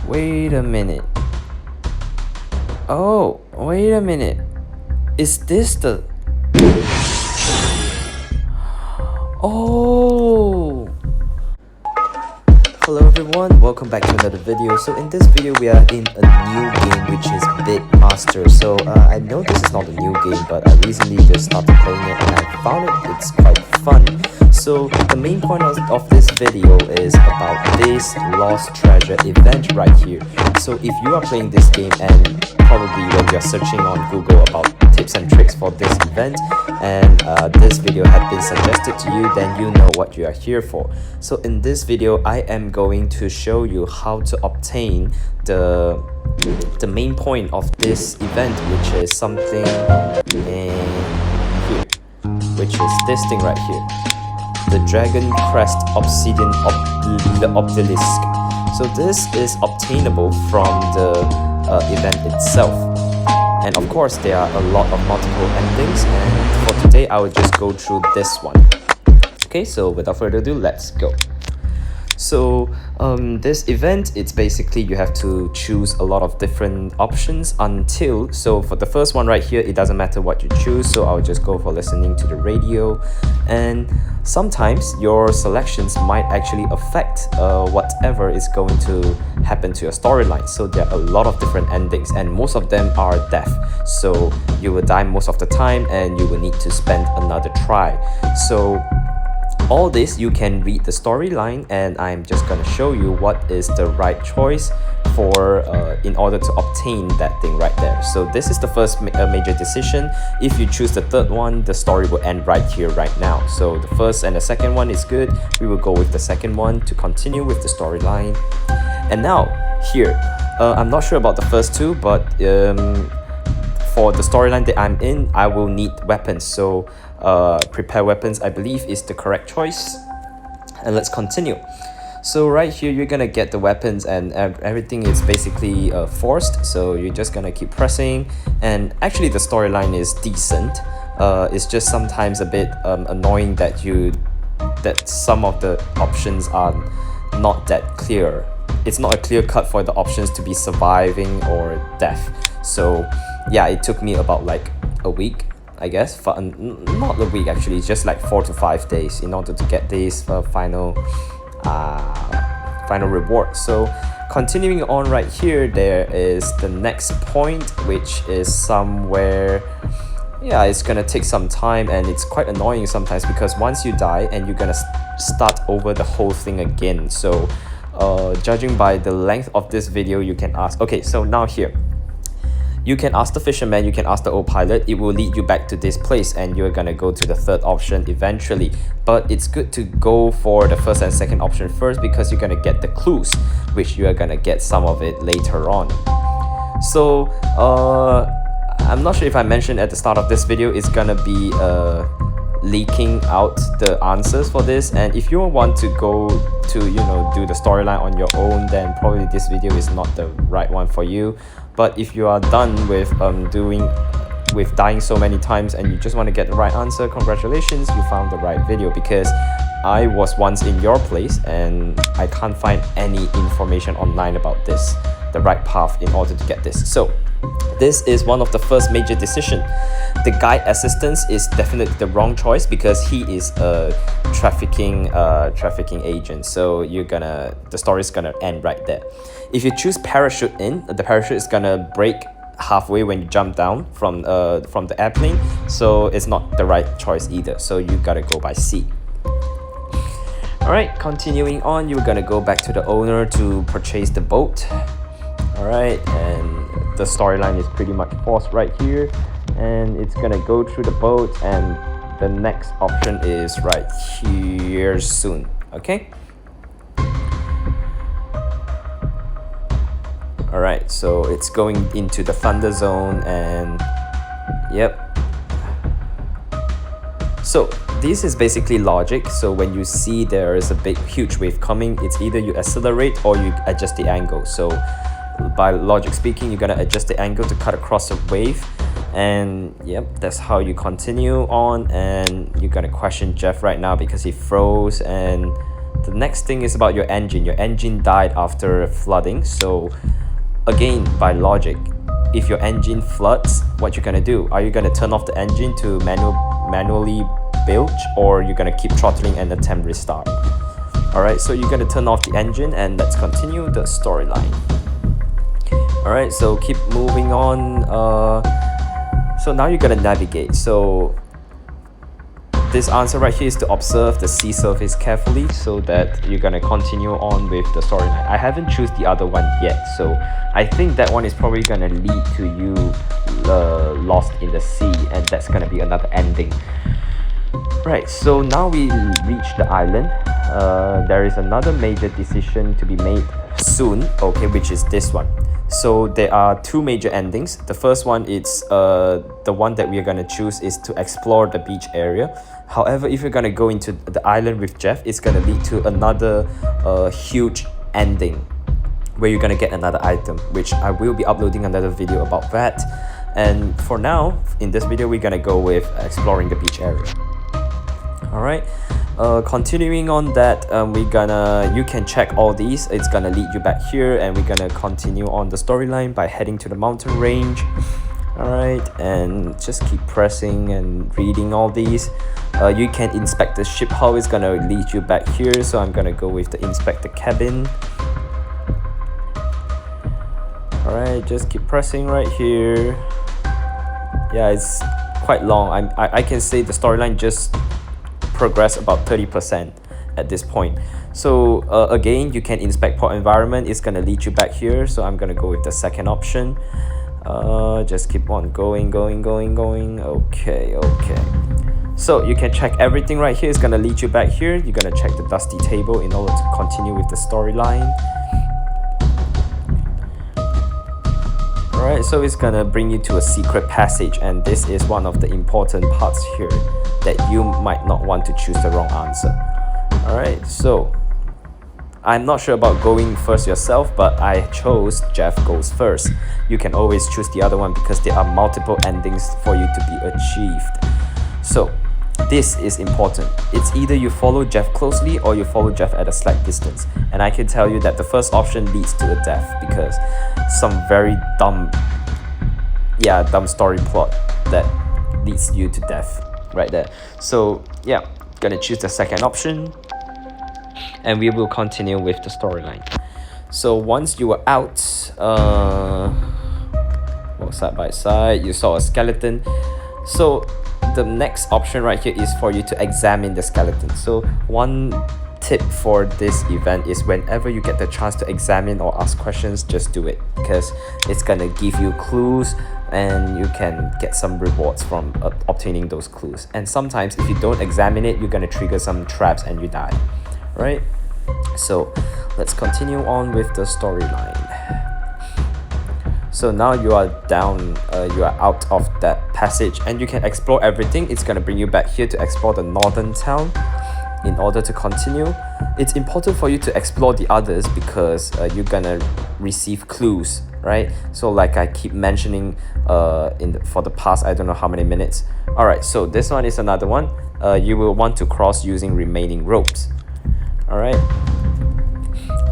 Wait a minute. Oh, wait a minute. Is this the... Oh! Hello everyone, welcome back to another video. So in this video we are in a new game which is Bit Master. So I know this is not a new game, but I recently just started playing it and I found it's quite fun. So the main point of this video is about this lost treasure event right here. So if you are playing this game and probably when you're searching on Google about tips and tricks for this event and this video had been suggested to you, then you know what you are here for. So in this video I am going to show you how to obtain the main point of this event, which is something in here, which is this thing right here, the Dragon Crest Obsidian Obelisk. So this is obtainable from the event itself, and of course there are a lot of multiple endings, and for today I will just go through this one. Okay, so without further ado, let's go. So this event, it's basically you have to choose a lot of different options until, so for the first one right here, it doesn't matter what you choose, so I'll just go for listening to the radio, and sometimes your selections might actually affect whatever is going to happen to your storyline. So there are a lot of different endings and most of them are death, so you will die most of the time and you will need to spend another try. So all this you can read the storyline, and I'm just gonna show you what is the right choice for in order to obtain that thing right there. So this is the first major decision. If you choose the third one, the story will end right here right now. So the first and the second one is good, we will go with the second one to continue with the storyline. And now here, I'm not sure about the first two, but for the storyline that I'm in, I will need weapons. So prepare weapons, I believe, is the correct choice. And let's continue. So right here, you're gonna get the weapons, and everything is basically forced. So you're just gonna keep pressing. And actually, the storyline is decent. It's just sometimes a bit annoying that some of the options are not that clear. It's not a clear cut for the options to be surviving or death. So yeah, it took me about like a week, I guess, for not a week actually, it's just like 4 to 5 days in order to get this final reward. So continuing on right here, there is the next point, which is somewhere, yeah, it's gonna take some time and it's quite annoying sometimes because once you die and you're gonna start over the whole thing again. So judging by the length of this video, you can ask, okay, so now here you can ask the fisherman, you can ask the old pilot, it will lead you back to this place and you're gonna go to the third option eventually. But it's good to go for the first and second option first because you're gonna get the clues, which you are gonna get some of it later on. So I'm not sure if I mentioned at the start of this video, it's gonna be leaking out the answers for this, and if you want to go to do the storyline on your own, then probably this video is not the right one for you. But if you are done with dying so many times and you just want to get the right answer, congratulations, you found the right video, because I was once in your place and I can't find any information online about this, the right path in order to get this. So this is one of the first major decision. The guide assistance is definitely the wrong choice because he is a trafficking agent. So the story is gonna end right there. If you choose parachute in, the parachute is gonna break halfway when you jump down from the airplane. So it's not the right choice either. So you gotta go by sea. Alright, continuing on, you're gonna go back to the owner to purchase the boat. Alright, and the storyline is pretty much paused right here, and it's gonna go through the boat, and the next option is right here soon. Okay, alright, so it's going into the thunder zone, and yep. So this is basically logic. So when you see there is a huge wave coming, it's either you accelerate or you adjust the angle. So by logic speaking, you're gonna adjust the angle to cut across the wave, and yep, that's how you continue on. And you're gonna question Jeff right now because he froze, and The next thing is about your engine. Your engine died after flooding, so again, by logic, if your engine floods, what you're gonna do? Are you gonna turn off the engine to manually bilge, or you're gonna keep throttling and attempt restart? Alright, so you're gonna turn off the engine, and let's continue the storyline. Alright, so keep moving on. So now you're gonna navigate. So this answer right here is to observe the sea surface carefully, so that you're gonna continue on with the storyline. I haven't choose the other one yet, so I think that one is probably gonna lead to you lost in the sea, and that's gonna be another ending. Right, so now we reach the island. There is another major decision to be made soon, okay, which is this one. So there are two major endings. The first one is the one that we are going to choose is to explore the beach area. However, if you're going to go into the island with Jeff, it's going to lead to another huge ending where you're going to get another item, which I will be uploading another video about that. And for now, in this video, we're going to go with exploring the beach area. Alright, continuing on that, you can check all these. It's gonna lead you back here, and we're gonna continue on the storyline by heading to the mountain range. Alright, and just keep pressing and reading all these. You can inspect the ship hull. It's gonna lead you back here, so I'm gonna go with the inspect the cabin. Alright, just keep pressing right here. Yeah, it's quite long. I can say the storyline just progress about 30% at this point. So again, you can inspect port environment. It's gonna lead you back here, so I'm gonna go with the second option. Just keep on going. Okay. So you can check everything right here. It's gonna lead you back here. You're gonna check the dusty table in order to continue with the storyline. Alright, so it's gonna bring you to a secret passage, and this is one of the important parts here that you might not want to choose the wrong answer. Alright, so I'm not sure about going first yourself, but I chose Jeff goes first. You can always choose the other one because there are multiple endings for you to be achieved. So this is important. It's either you follow Jeff closely or you follow Jeff at a slight distance. And I can tell you that the first option leads to a death because some very dumb story plot that leads you to death right there. So yeah, gonna choose the second option, and we will continue with the storyline. So once you were out, walk side by side, you saw a skeleton. So the next option right here is for you to examine the skeleton. So one tip for this event is whenever you get the chance to examine or ask questions, just do it, because it's gonna give you clues and you can get some rewards from obtaining those clues. And sometimes if you don't examine it, you're gonna trigger some traps and you die, right? So let's continue on with the storyline. So now you are down, you are out of that passage, and you can explore everything. It's gonna bring you back here to explore the northern town. In order to continue, it's important for you to explore the others because you're gonna receive clues, right? So like I keep mentioning for the past I don't know how many minutes. Alright, so this one is another one. You will want to cross using remaining ropes. Alright.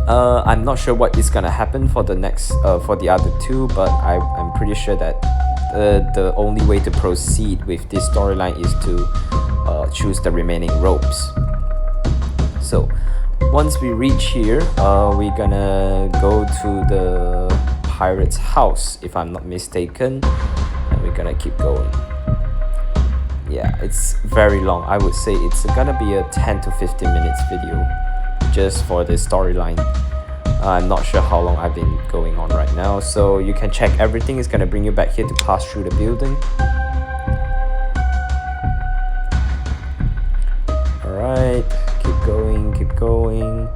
I'm not sure what is gonna happen for the next for the other two, but I'm pretty sure that the only way to proceed with this storyline is to choose the remaining ropes. So once we reach here, we're gonna go to the pirate's house, if I'm not mistaken, and we're gonna keep going. Yeah, it's very long. I would say it's gonna be a 10 to 15 minutes video just for this storyline. I'm not sure how long I've been going on right now, so you can check everything. It's gonna bring you back here to pass through the building. Alright, keep going.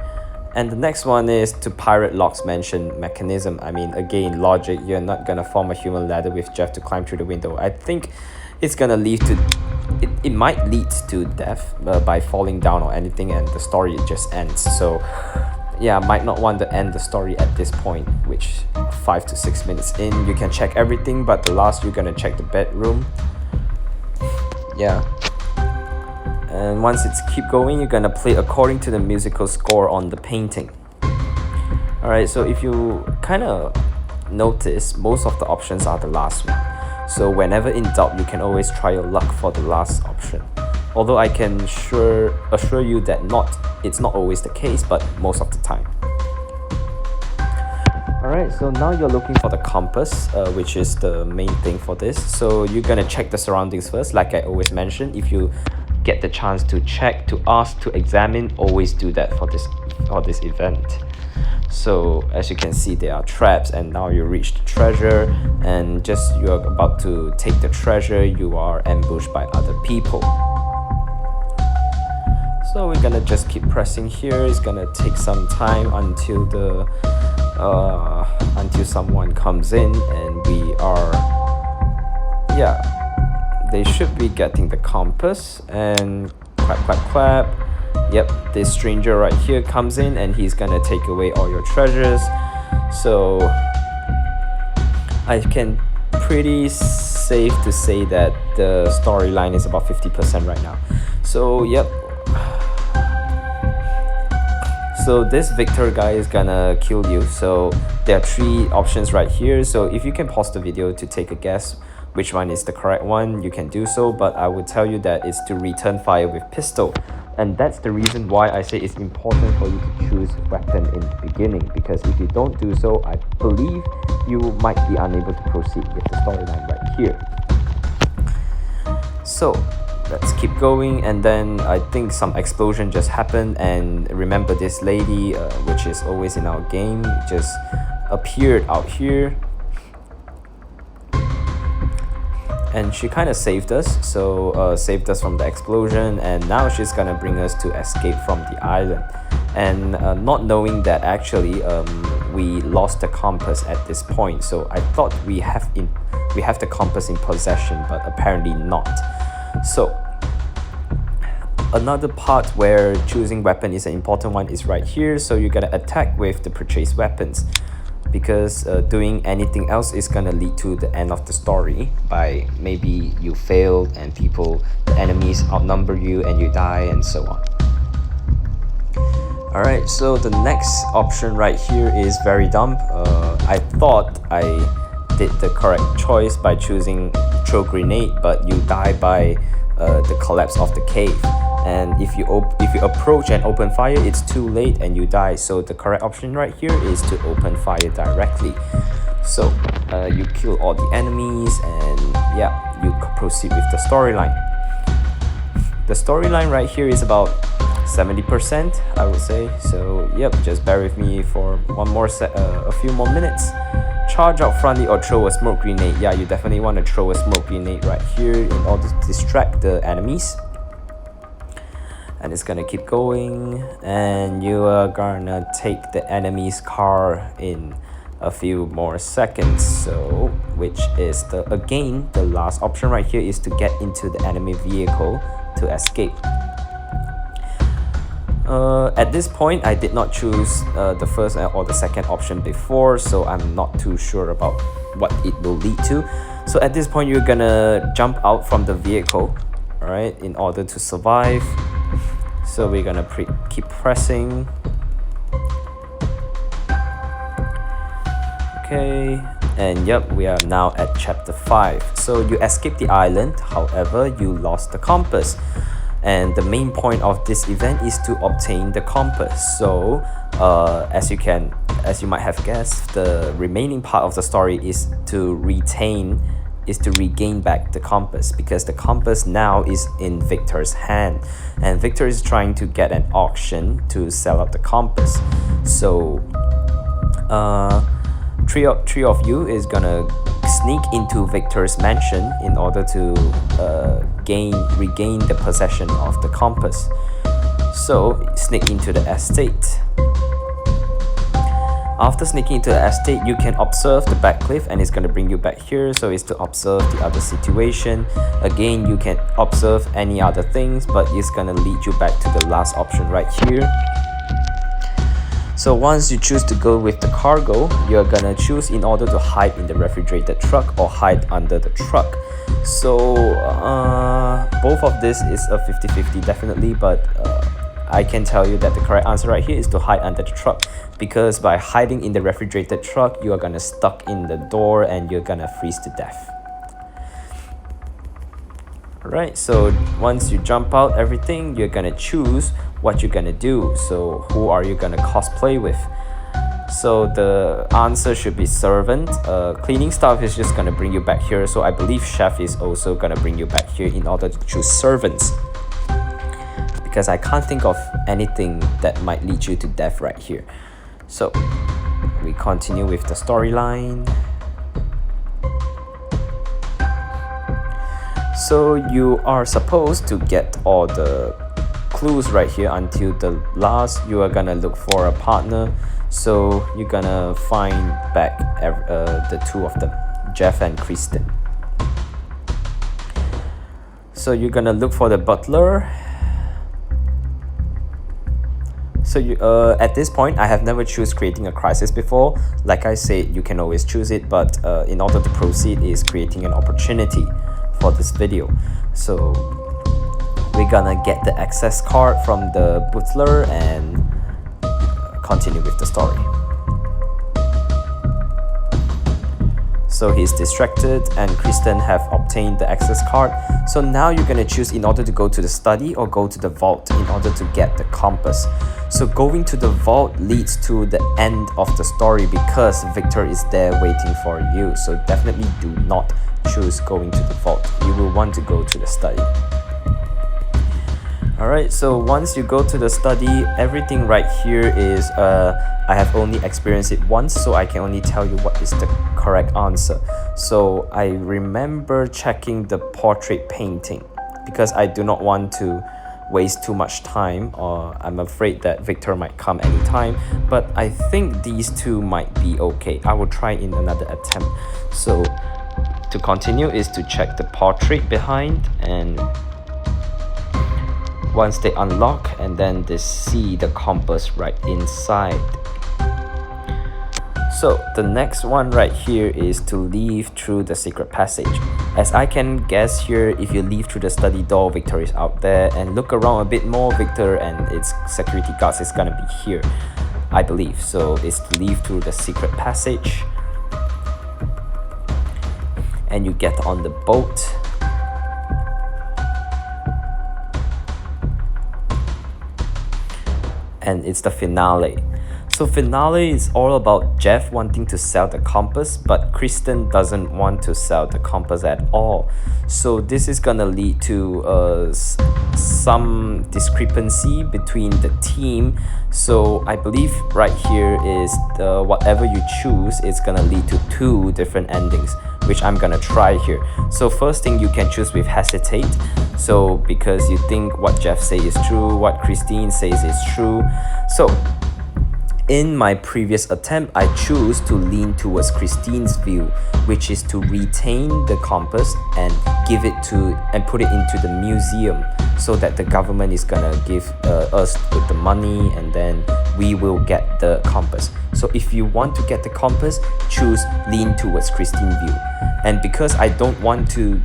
And the next one is to pirate Locke's mentioned mechanism. I mean, again, logic, you're not gonna form a human ladder with Jeff to climb through the window. I think it's gonna lead to it might lead to death by falling down or anything, and the story just ends. So yeah, might not want to end the story at this point, which 5 to 6 minutes in. You can check everything, but the last you're gonna check the bedroom. Yeah. And once it's keep going, you're gonna play according to the musical score on the painting. Alright, so if you kind of notice, most of the options are the last one. So whenever in doubt, you can always try your luck for the last option. Although I can assure you that it's not always the case, but most of the time. Alright, so now you're looking for the compass, which is the main thing for this. So you're gonna check the surroundings first, like I always mention. If you get the chance to check, to ask, to examine, always do that for this event. So as you can see, there are traps, and now you reach the treasure, and just you're about to take the treasure, you are ambushed by other people. So we're gonna just keep pressing here. It's gonna take some time until until someone comes in, and they should be getting the compass. And clap clap clap. Yep, this stranger right here comes in, and he's gonna take away all your treasures. So I can pretty safe to say that the storyline is about 50% right now. So yep, so this Victor guy is gonna kill you. So there are 3 options right here. So if you can pause the video to take a guess which one is the correct one, you can do so, but I would tell you that it's to return fire with pistol. And that's the reason why I say it's important for you to choose weapon in the beginning, because if you don't do so, I believe you might be unable to proceed with the storyline right here. So let's keep going, and then I think some explosion just happened, and remember this lady, which is always in our game, just appeared out here. And she kind of saved us, saved us from the explosion, and now she's gonna bring us to escape from the island. And not knowing that actually we lost the compass at this point, so I thought we have the compass in possession, but apparently not. So another part where choosing weapon is an important one is right here. So you're gonna attack with the purchased weapons, because doing anything else is gonna lead to the end of the story, by maybe you failed and the enemies outnumber you and you die, and so on. Alright, so the next option right here is very dumb. I thought I did the correct choice by choosing throw grenade, but you die by the collapse of the cave. And if you approach and open fire, it's too late and you die. So the correct option right here is to open fire directly. So you kill all the enemies, and yeah, you proceed with the storyline. The storyline right here is about 70%, I would say. So yep, just bear with me for a few more minutes. Charge out frontally or throw a smoke grenade. Yeah, you definitely want to throw a smoke grenade right here in order to distract the enemies. And it's gonna keep going, and you are gonna take the enemy's car in a few more seconds. So which is again the last option right here is to get into the enemy vehicle to escape. At this point, I did not choose the first or the second option before, so I'm not too sure about what it will lead to. So at this point, you're gonna jump out from the vehicle, alright, in order to survive. So we're gonna keep pressing. Okay, and yep, we are now at chapter 5. So you escaped the island, however, you lost the compass. And the main point of this event is to obtain the compass. So as you might have guessed, the remaining part of the story is to regain back the compass, because the compass now is in Victor's hand, and Victor is trying to get an auction to sell out the compass. So three of you is gonna sneak into Victor's mansion in order to regain the possession of the compass. So sneak into the estate. After sneaking into the estate, you can observe the back cliff, and it's going to bring you back here. So it's to observe the other situation. Again, you can observe any other things, but it's going to lead you back to the last option right here. So once you choose to go with the cargo, you're going to choose in order to hide in the refrigerated truck or hide under the truck. So both of this is a 50-50 definitely, but I can tell you that the correct answer right here is to hide under the truck, because by hiding in the refrigerated truck, you are gonna stuck in the door and you're gonna freeze to death. Alright, so once you jump out everything, you're gonna choose what you're gonna do. So who are you gonna cosplay with? So the answer should be servant. Cleaning staff is just gonna bring you back here, so I believe chef is also gonna bring you back here in order to choose servants, because I can't think of anything that might lead you to death right here. So we continue with the storyline. So you are supposed to get all the clues right here until the last. You are gonna look for a partner, so you're gonna find back the two of them, Jeff and Kristen. So you're gonna look for the butler. So you, at this point, I have never choose creating a crisis before. Like I said, you can always choose it, but in order to proceed is creating an opportunity for this video. So we're gonna get the access card from the butler and continue with the story. So he's distracted and Kristen have obtained the access card. So now you're gonna choose in order to go to the study or go to the vault in order to get the compass. So going to the vault leads to the end of the story because Victor is there waiting for you. So definitely do not choose going to the vault. You will want to go to the study. Alright, so once you go to the study, everything right here is I have only experienced it once, so I can only tell you what is the correct answer. So I remember checking the portrait painting because I do not want to waste too much time, or I'm afraid that Victor might come anytime, but I think these two might be okay. I will try in another attempt. So to continue is to check the portrait behind, and once they unlock and then they see the compass right inside. So the next one right here is to leave through the secret passage. As I can guess here, if you leave through the study door, Victor is out there, and look around a bit more, Victor and its security guards is gonna be here, I believe. So it's to leave through the secret passage and you get on the boat. And it's the finale. So finale is all about Jeff wanting to sell the compass, but Kristen doesn't want to sell the compass at all. So this is gonna lead to some discrepancy between the team. So I believe right here is whatever you choose is gonna lead to two different endings, which I'm gonna try here. So first thing, you can choose with hesitate. So because you think what Jeff says is true, what Christine says is true. So in my previous attempt, I choose to lean towards Christine's view, which is to retain the compass and give it to and put it into the museum, so that the government is gonna give us with the money, and then we will get the compass. So if you want to get the compass, choose lean towards Christine view. And because I don't want to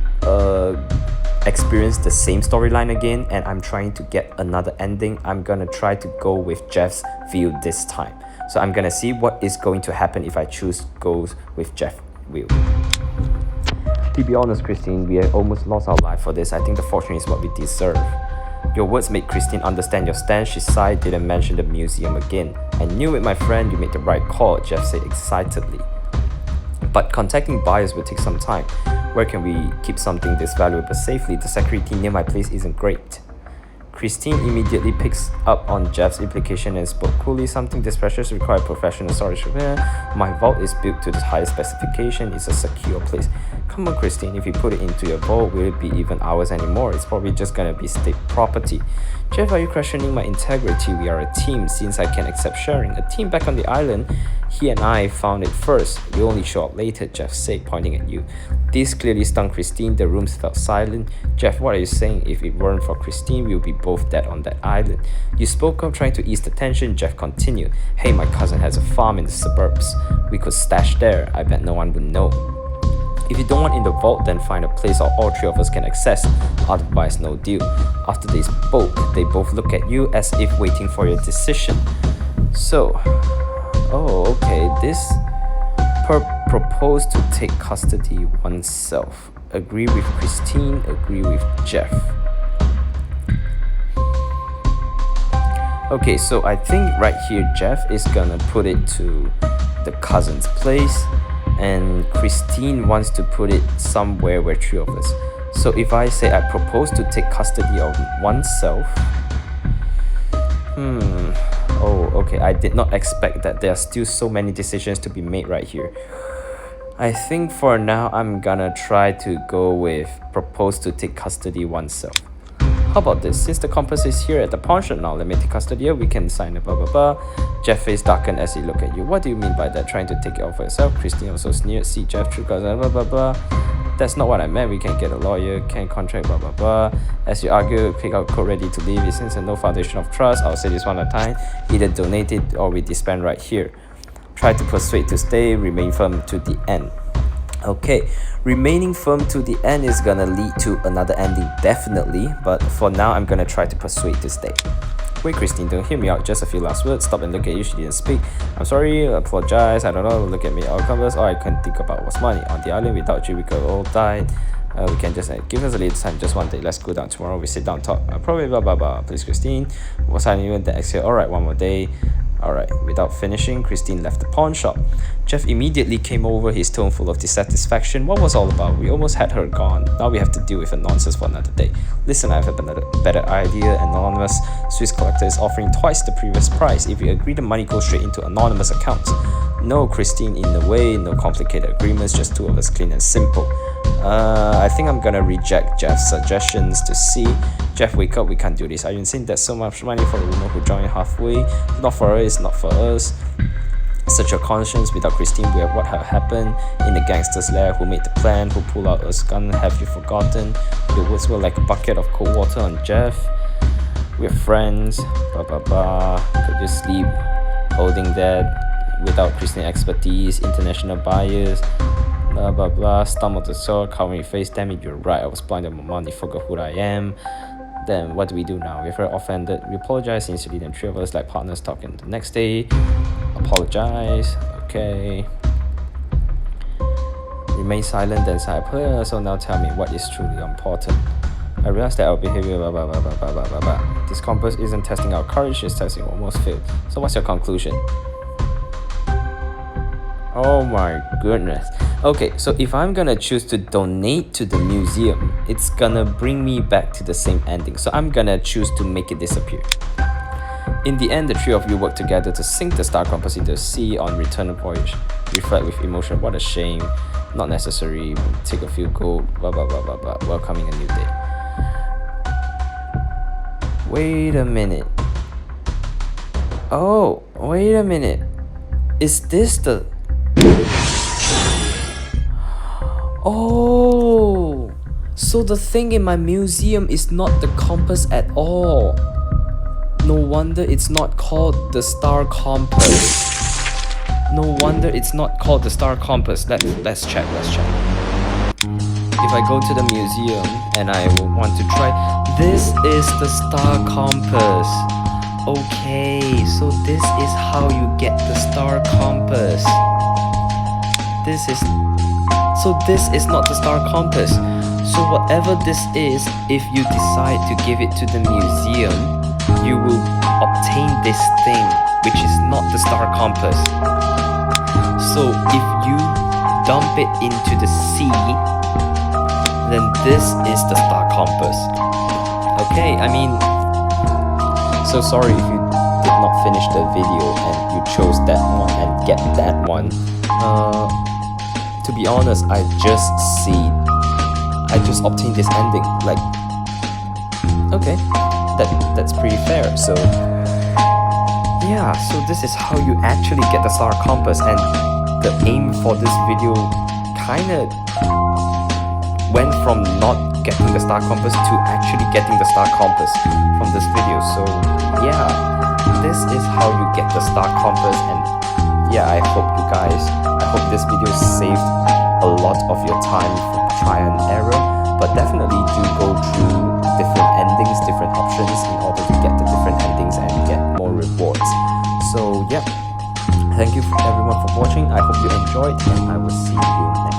experience the same storyline again, and I'm trying to get another ending, I'm gonna try to go with Jeff's view this time. So I'm gonna see what is going to happen if I choose goes with Jeff's view. To be honest, Christine, we have almost lost our life for this. I think the fortune is what we deserve. Your words made Christine understand your stance. She sighed, didn't mention the museum again. I knew it, my friend, you made the right call, Jeff said excitedly. But contacting buyers will take some time. Where can we keep something this valuable safely? The security near my place isn't great. Christine immediately picks up on Jeff's implication and spoke coolly. Something this precious requires professional storage. My vault is built to the highest specification. It's a secure place. Come on, Christine, if you put it into your vault, will it be even ours anymore? It's probably just gonna be state property. Jeff, are you questioning my integrity? We are a team, since I can accept sharing. A team back on the island. He and I found it first. You only show up later, Jeff said, pointing at you. This clearly stung Christine. The rooms felt silent. Jeff, what are you saying? If it weren't for Christine, we would be both dead on that island. You spoke up, trying to ease the tension. Jeff continued. Hey, my cousin has a farm in the suburbs. We could stash there. I bet no one would know. If you don't want in the vault, then find a place all three of us can access, otherwise no deal. After they spoke, they both look at you as if waiting for your decision. So, oh okay, this propose to take custody oneself. Agree with Christine, agree with Jeff. Okay, so I think right here Jeff is gonna put it to the cousin's place, and Christine wants to put it somewhere where three of us. So if I say I propose to take custody of oneself, oh okay, I did not expect that there are still so many decisions to be made right here. I think for now I'm gonna try to go with propose to take custody oneself. How about this? Since the compass is here at the pawn shop now, let me take custody here, we can sign it, blah blah blah. Jeff face darkened as he looked at you. What do you mean by that? Trying to take it off for yourself? Christine also sneered. See Jeff through cousin, blah blah blah. That's not what I meant. We can get a lawyer, can contract, blah blah blah. As you argue, pick out code ready to leave. It seems no foundation of trust. I'll say this one at a time. Either donate it or we disband right here. Try to persuade to stay, remain firm to the end. Okay, remaining firm to the end is gonna lead to another ending definitely, but for now I'm gonna try to persuade to stay. Wait Christine, don't hear me out, just a few last words. Stop and look at you, she didn't speak. I'm sorry, I apologize, I don't know, look at me, all compass. All I can think about was money. On the island without you we could all die. We can just give us a little time, just one day, let's go down tomorrow, we sit down talk. Probably blah blah blah. Please Christine, was I even the exhale? Alright, one more day. Alright, without finishing, Christine left the pawn shop. Jeff immediately came over, his tone full of dissatisfaction. What was all about? We almost had her gone. Now we have to deal with her nonsense for another day. Listen, I have another better idea. Anonymous Swiss collector is offering twice the previous price. If you agree, the money goes straight into anonymous accounts. No, Christine, in a way, no complicated agreements, just two of us, clean and simple. I think I'm gonna reject Jeff's suggestions to see. Jeff, wake up, we can't do this. Are you insane? That's so much money for a woman who joined halfway. It's not for her, it's not for us. Search your conscience. Without Christine, we have what had happened in the gangster's lair. Who made the plan? Who pulled out a gun? Have you forgotten? Your words were like a bucket of cold water on Jeff. We're friends, blah blah blah. Could you sleep holding that without Christine expertise, international buyers, blah blah blah. Stump of the sword, covering your face. Damn it, you're right. I was blind on my money, forgot who I am. Then what do we do now? We're very offended. We apologize sincerely, then three of us like partners talking. The next day, apologize. Okay. Remain silent, then say, so now tell me what is truly important. I realized that our behavior, blah blah blah blah blah blah blah blah. This compass isn't testing our courage, it's testing almost failed. So what's your conclusion? Oh my goodness. Okay, so if I'm gonna choose to donate to the museum, it's gonna bring me back to the same ending. So I'm gonna choose to make it disappear. In the end, the three of you work together to sink the star compass into the sea on return voyage. Reflect with emotion, what a shame. Not necessary. Take a few gold, blah blah blah blah blah. Welcoming a new day. Wait a minute. Oh, wait a minute. Is this the... Oh, so the thing in my museum is not the compass at all. No wonder it's not called the star compass. No wonder it's not called the star compass. Let's check. If I go to the museum and I want to try, this is the star compass. Okay, so this is how you get the star compass. So this is not the star compass. So whatever this is, if you decide to give it to the museum, you will obtain this thing, which is not the star compass. So if you dump it into the sea, then this is the star compass. Okay, I mean, so sorry if you did not finish the video and you chose that one and get that one. To be honest, I just obtained this ending. Like, okay, that's pretty fair. So yeah, so this is how you actually get the star compass, and the aim for this video kinda went from not getting the star compass to actually getting the star compass from this video. So yeah, this is how you get the star compass, and yeah, I hope this video saved a lot of your time for trial and error, but definitely do go through different endings, different options in order to get the different endings and get more rewards. So yeah, thank you everyone for watching. I hope you enjoyed, and I will see you next time.